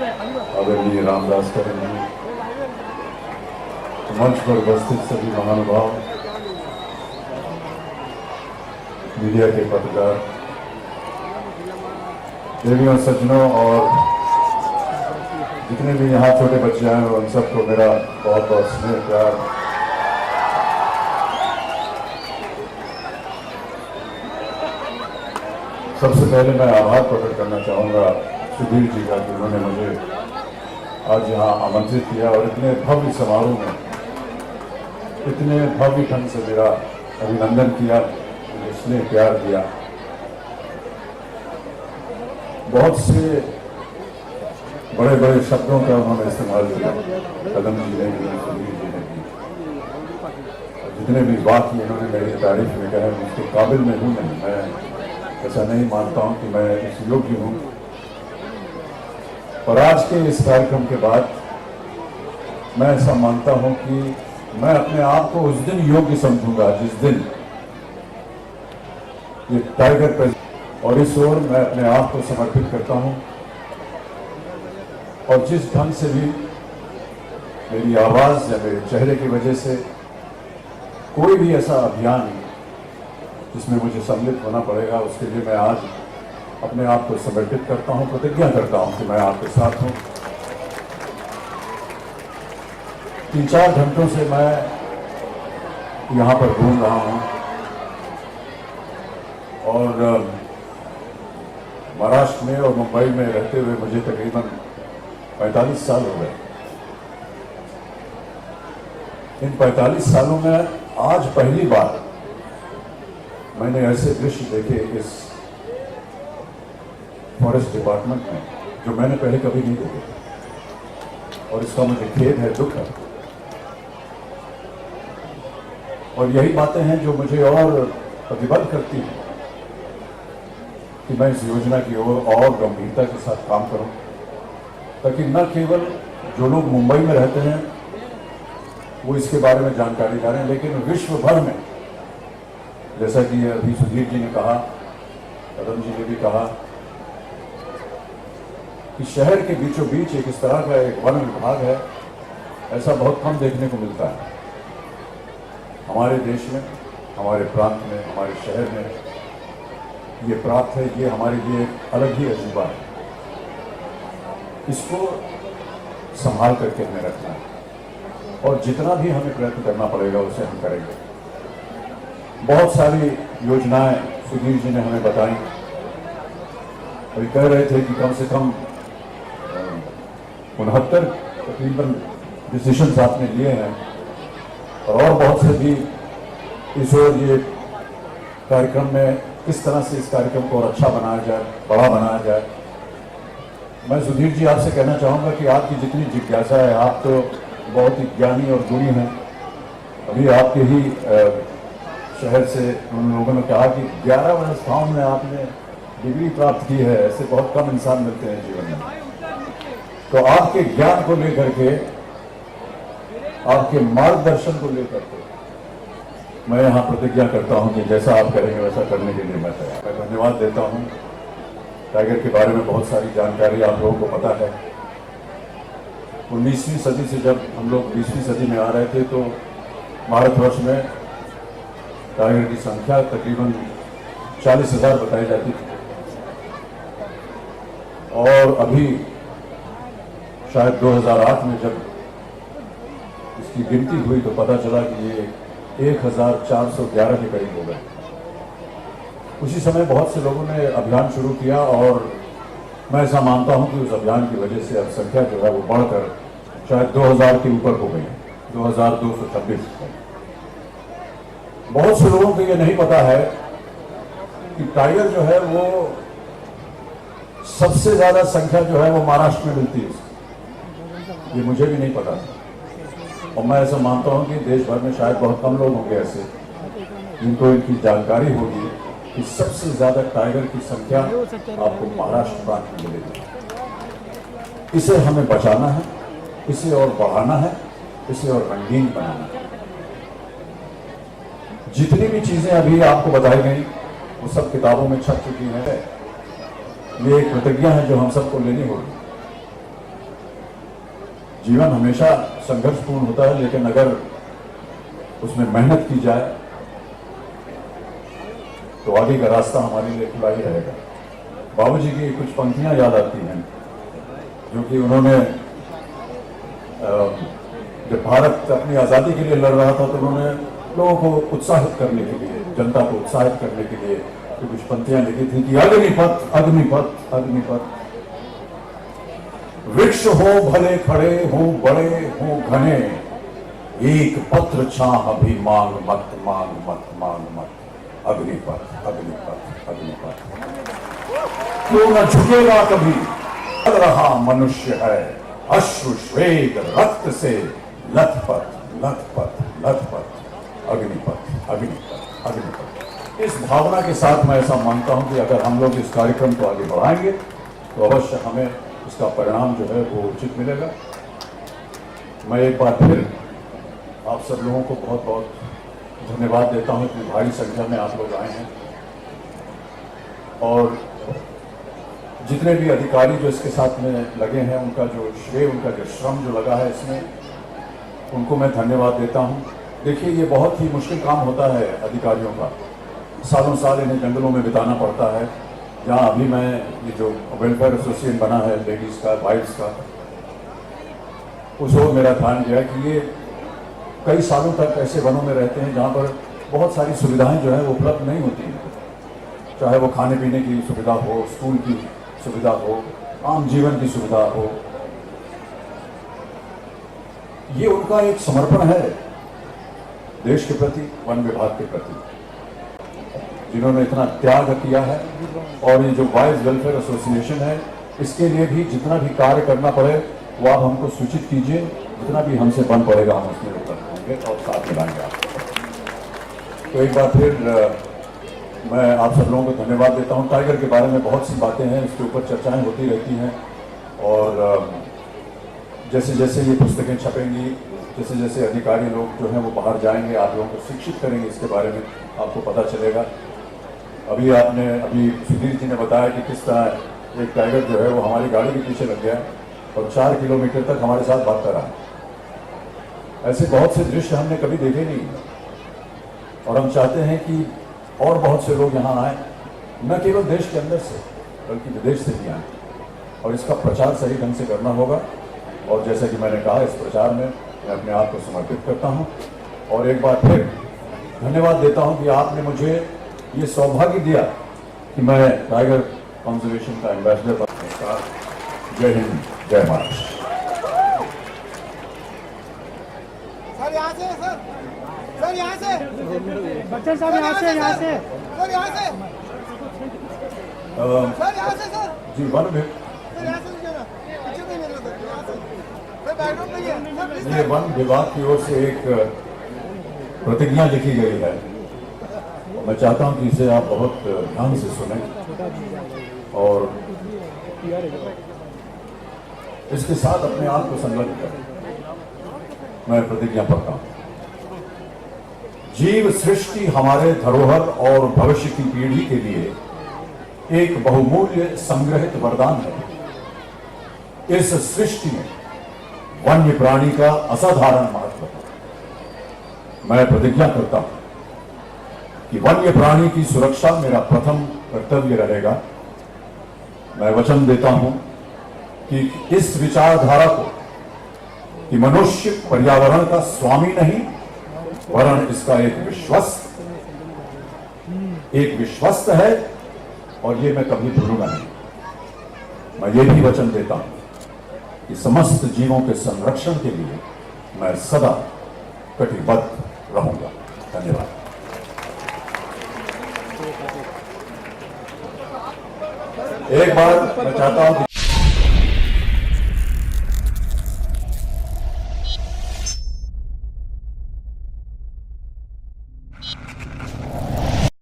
आदरणीय रामदास करण जी, मंच पर उपस्थित सभी महानुभाव, मीडिया के पत्रकार, देवियों, सज्जनों और जितने भी यहाँ छोटे बच्चे हैं उन सबको मेरा बहुत बहुत स्नेह प्यार। सबसे पहले मैं आभार प्रकट करना चाहूँगा सुधीर जी का कि उन्होंने मुझे आज यहाँ आमंत्रित किया और इतने भव्य समारोह में इतने भव्य ढंग से मेरा अभिनंदन किया, मुझे स्नेह प्यार दिया। बहुत से बड़े बड़े शब्दों का उन्होंने इस्तेमाल किया, कदम जी ने भी, सुधीर जी ने भी। जितने भी वाक्य इन्होंने मेरी तारीफ में कहे उसके काबिल में हूँ नहीं, मैं ऐसा नहीं मानता हूँ कि मैं इस योग्य हूँ। और आज के इस कार्यक्रम के बाद मैं ऐसा मानता हूँ कि मैं अपने आप को उस दिन योग्य समझूंगा जिस दिन ये टाइगर प्रेस और इस ओर मैं अपने आप को समर्पित करता हूँ। और जिस ढंग से भी मेरी आवाज़ या मेरे चेहरे की वजह से कोई भी ऐसा अभियान जिसमें मुझे सम्मिलित होना पड़ेगा, उसके लिए मैं आज अपने आप को समर्पित करता हूं, प्रतिज्ञा करता हूं कि मैं आपके साथ हूं। 3-4 घंटों से मैं यहां पर घूम रहा हूं और महाराष्ट्र में और मुंबई में रहते हुए मुझे तकरीबन 45 साल हो गए। इन 45 सालों में आज पहली बार मैंने ऐसे दृश्य देखे इस फॉरेस्ट डिपार्टमेंट में जो मैंने पहले कभी नहीं देखे, और इसका मुझे खेद है, दुख है। और यही बातें हैं जो मुझे और प्रतिबद्ध करती हैं कि मैं इस योजना की ओर और गंभीरता के साथ काम करूं, ताकि न केवल जो लोग मुंबई में रहते हैं वो इसके बारे में जानकारी ले रहे हैं, लेकिन विश्व भर में, जैसा कि अभी सुधीर जी ने कहा, कदम जी ने भी कहा कि शहर के बीचों बीच एक इस तरह का एक वन विभाग है, ऐसा बहुत कम देखने को मिलता है हमारे देश में, हमारे प्रांत में, हमारे शहर में। ये प्राप्त है, ये हमारे लिए एक अलग ही अजूबा है। इसको संभाल करके हमें रखना है और जितना भी हमें प्रयत्न करना पड़ेगा उसे हम करेंगे। बहुत सारी योजनाएं सुधीर जी ने हमें बताई, अभी कह रहे थे कि कम से कम 69 तकरीबन डिसीजंस आपने लिए हैं और बहुत से भी इस ओर ये कार्यक्रम में किस तरह से इस कार्यक्रम को और अच्छा बनाया जाए, बड़ा बनाया जाए। मैं सुधीर जी आपसे कहना चाहूँगा कि आपकी जितनी जिज्ञासा है, आप तो बहुत ही ज्ञानी और गुणी हैं। अभी आपके ही शहर से उन लोगों ने कहा कि 11 संस्थाओं में आपने डिग्री प्राप्त की है, ऐसे बहुत कम इंसान मिलते हैं जीवन में। तो आपके ज्ञान को लेकर के, आपके मार्गदर्शन को लेकर के मैं यहाँ प्रतिज्ञा करता हूँ कि जैसा आप करेंगे वैसा करने के लिए मैं तैयार। मैं धन्यवाद देता हूँ। टाइगर के बारे में बहुत सारी जानकारी आप लोगों को पता है। 19वीं सदी से जब हम लोग 20वीं सदी में आ रहे थे तो भारतवर्ष में टाइगर की संख्या तकरीबन 40,000 बताई जाती थी, और अभी शायद 2008 में जब इसकी गिनती हुई तो पता चला कि ये 1,411 के करीब हो गए। उसी समय बहुत से लोगों ने अभियान शुरू किया और मैं ऐसा मानता हूं कि उस अभियान की वजह से अब संख्या जो है वो बढ़कर शायद 2000 के ऊपर हो गई, 2226। बहुत से लोगों को ये नहीं पता है कि टाइगर जो है वो सबसे ज्यादा संख्या जो है वो महाराष्ट्र में मिलती है। ये मुझे भी नहीं पता था और मैं ऐसा मानता हूं कि देश भर में शायद बहुत कम लोग होंगे ऐसे जिनको इनकी जानकारी होगी कि सबसे ज्यादा टाइगर की संख्या आपको महाराष्ट्र प्रांत में मिलेगी। इसे हमें बचाना है, इसे और बढ़ाना है, इसे और रंगीन बनाना है। जितनी भी चीजें अभी आपको बताई गई वो सब किताबों में छप चुकी हैं। ये एक प्रतिज्ञा है जो हम सबको लेनी होगी जीवन हमेशा संघर्षपूर्ण होता है, लेकिन अगर उसमें मेहनत की जाए तो आगे का रास्ता हमारे लिए खुला ही रहेगा। बाबूजी की कुछ पंक्तियां याद आती हैं, जो कि उन्होंने जब भारत अपनी आज़ादी के लिए लड़ रहा था तो उन्होंने लोगों को उत्साहित करने के लिए, जनता को उत्साहित करने के लिए कुछ पंक्तियां लिखी थी कि अग्निपथ अग्निपथ अग्निपथ, वृक्ष हो भले खड़े हो बड़े हो घने, एक पत्र छाह भी मांग मत मांग मत मांग मत, अग्निपथ अग्निपथ अग्निपथ। क्यों न झुकेगा कभी, लग रहा मनुष्य है, अश्रु श्वेत रक्त से लथपथ लथपथ लथपथ, अग्निपथ अग्निपथ अग्निपथ। इस भावना के साथ मैं ऐसा मानता हूं कि अगर हम लोग इस कार्यक्रम को आगे बढ़ाएंगे तो अवश्य हमें इसका परिणाम जो है वो उचित मिलेगा। मैं एक बार फिर आप सब लोगों को बहुत बहुत धन्यवाद देता हूं कि भारी संख्या में आप लोग आए हैं, और जितने भी अधिकारी जो इसके साथ में लगे हैं उनका जो श्रेय, उनका जो श्रम जो लगा है इसमें, उनको मैं धन्यवाद देता हूं। देखिए, ये बहुत ही मुश्किल काम होता है अधिकारियों का, सालों साल इन्हें जंगलों में बिताना पड़ता है। जहाँ अभी मैं ये जो वेलफेयर एसोसिएशन बना है लेडीज़ का, वाइफ्स का, उस वक्त मेरा ध्यान गया कि ये कई सालों तक ऐसे वनों में रहते हैं जहाँ पर बहुत सारी सुविधाएं जो है वो उपलब्ध नहीं होती हैं, चाहे वो खाने पीने की सुविधा हो, स्कूल की सुविधा हो, आम जीवन की सुविधा हो। ये उनका एक समर्पण है देश के प्रति, वन विभाग के प्रति, जिन्होंने इतना त्याग किया है। और ये जो वाइल्ड वेलफेयर एसोसिएशन है, इसके लिए भी जितना भी कार्य करना पड़े वो आप हमको सूचित कीजिए, जितना भी हमसे बन पड़ेगा हम उसमें उपलब्ध होंगे और साथ मिलाएंगे आपको। तो एक बार फिर मैं आप सब लोगों को धन्यवाद देता हूं। टाइगर के बारे में बहुत सी बातें हैं, इसके ऊपर चर्चाएं होती रहती हैं, और जैसे जैसे ये पुस्तकें छपेंगी, जैसे जैसे अधिकारी लोग जो हैं वो बाहर जाएंगे, आप लोगों को शिक्षित करेंगे इसके बारे में, आपको पता चलेगा। अभी सुधीर जी ने बताया कि किस तरह एक टाइगर जो है वो हमारी गाड़ी के पीछे लग गया और 4 किलोमीटर तक हमारे साथ भागता रहा। ऐसे बहुत से दृश्य हमने कभी देखे नहीं, और हम चाहते हैं कि और बहुत से लोग यहाँ आए, न केवल देश के अंदर से बल्कि विदेश से भी आए, और इसका प्रचार सही ढंग से करना होगा। और जैसा कि मैंने कहा, इस प्रचार में मैं अपने आप को समर्पित करता हूँ, और एक बार फिर धन्यवाद देता हूँ कि आपने मुझे ये सौभाग्य दिया कि मैं टाइगर कंजर्वेशन का एम्बेसडर बन। जय हिंद, जय महाराष्ट्र। सर यहाँ से, सर यहाँ से, बच्चन साहब यहाँ से, यहाँ से, सर यहाँ से, सर यहाँ से, सर जी वन में सर यहाँ से लीजिएगा, पीछे नहीं मिल रहा सर, यहाँ से, सर बैकग्राउंड नहीं है, सर प्लीज ये वन विभाग की ओर से एक प्रतिज्ञा लिखी गई है, मैं चाहता हूं कि इसे आप बहुत ध्यान से सुनें और इसके साथ अपने आप को संलग्न करें। मैं प्रतिज्ञा पढ़ता हूं। जीव सृष्टि हमारे धरोहर और भविष्य की पीढ़ी के लिए एक बहुमूल्य संग्रहित वरदान है। इस सृष्टि में वन्य प्राणी का असाधारण महत्व है। मैं प्रतिज्ञा करता हूं कि वन्य प्राणी की सुरक्षा मेरा प्रथम कर्तव्य रहेगा। मैं वचन देता हूं कि इस विचारधारा को कि मनुष्य पर्यावरण का स्वामी नहीं वरन इसका एक विश्वस्त है, और ये मैं कभी भूलूंगा नहीं। मैं ये भी वचन देता हूं कि समस्त जीवों के संरक्षण के लिए मैं सदा कटिबद्ध रहूंगा। धन्यवाद। एक बार मैं चाहता हूं कि